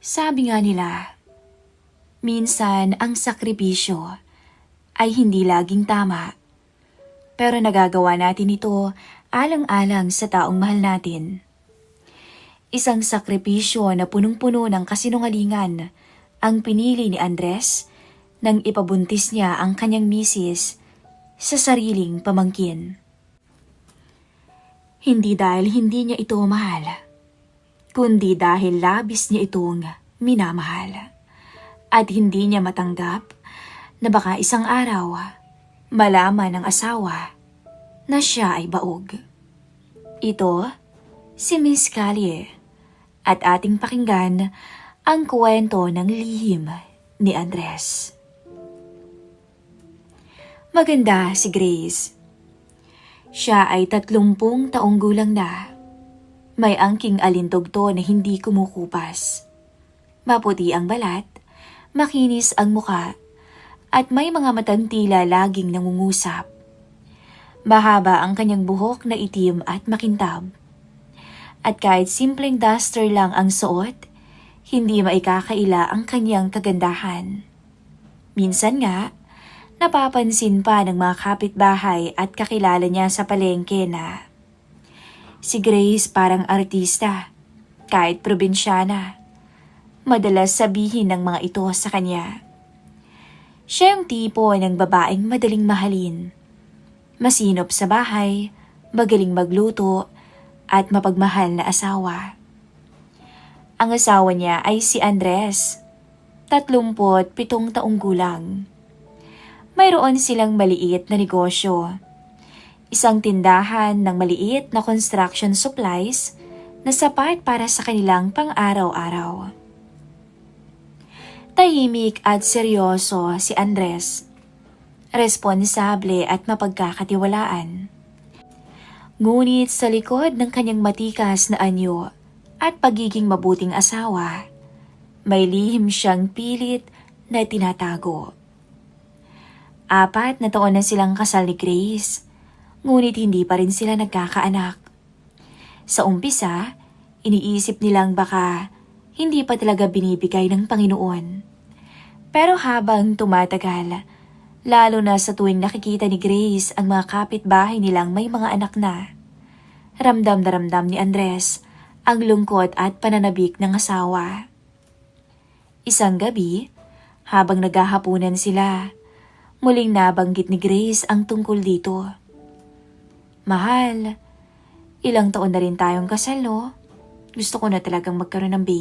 Sabi nga nila, minsan ang sakripisyo ay hindi laging tama. Pero nagagawa natin ito alang-alang sa taong mahal natin. Isang sakripisyo na punong-puno ng kasinungalingan ang pinili ni Andres nang ipabuntis niya ang kanyang misis sa sariling pamangkin. Hindi dahil hindi niya ito mahal, kundi dahil labis niya itong minamahal. At hindi niya matanggap na baka isang araw malaman ng asawa na siya ay baog. Ito si Miss Callie at ating pakinggan ang kwento ng lihim ni Andres. Maganda si Grace. Siya ay 30 taong gulang na. May angking alintugto na hindi kumukupas. Maputi ang balat, makinis ang muka, at may mga matang tila laging nangungusap. Mahaba ang kanyang buhok na itim at makintab. At kahit simpleng duster lang ang suot, hindi maikakaila ang kanyang kagandahan. Minsan nga, napapansin pa ng mga kapitbahay at kakilala niya sa palengke na si Grace parang artista, kahit probinsyana. Madalas sabihin ng mga ito sa kanya. Siya yung tipo ng babaeng madaling mahalin. Masinop sa bahay, magaling magluto, at mapagmahal na asawa. Ang asawa niya ay si Andres, 37 taong gulang. Mayroon silang maliit na negosyo. Isang tindahan ng maliit na construction supplies na sapat para sa kanilang pang-araw-araw. Tahimik at seryoso si Andres. Responsable at mapagkakatiwalaan. Ngunit sa likod ng kanyang matikas na anyo at pagiging mabuting asawa, may lihim siyang pilit na tinatago. 4 na taon na silang kasal ni Grace, ngunit hindi pa rin sila nagkakaanak. Sa umpisa, iniisip nilang baka hindi pa talaga binibigay ng Panginoon. Pero habang tumatagal, lalo na sa tuwing nakikita ni Grace ang mga kapitbahay nilang may mga anak na, ramdam na ramdam ni Andres ang lungkot at pananabik ng asawa. Isang gabi, habang naghahapunan sila, muling nabanggit ni Grace ang tungkol dito. Mahal, ilang taon na rin tayong kasal, no? Gusto ko na talagang magkaroon ng baby.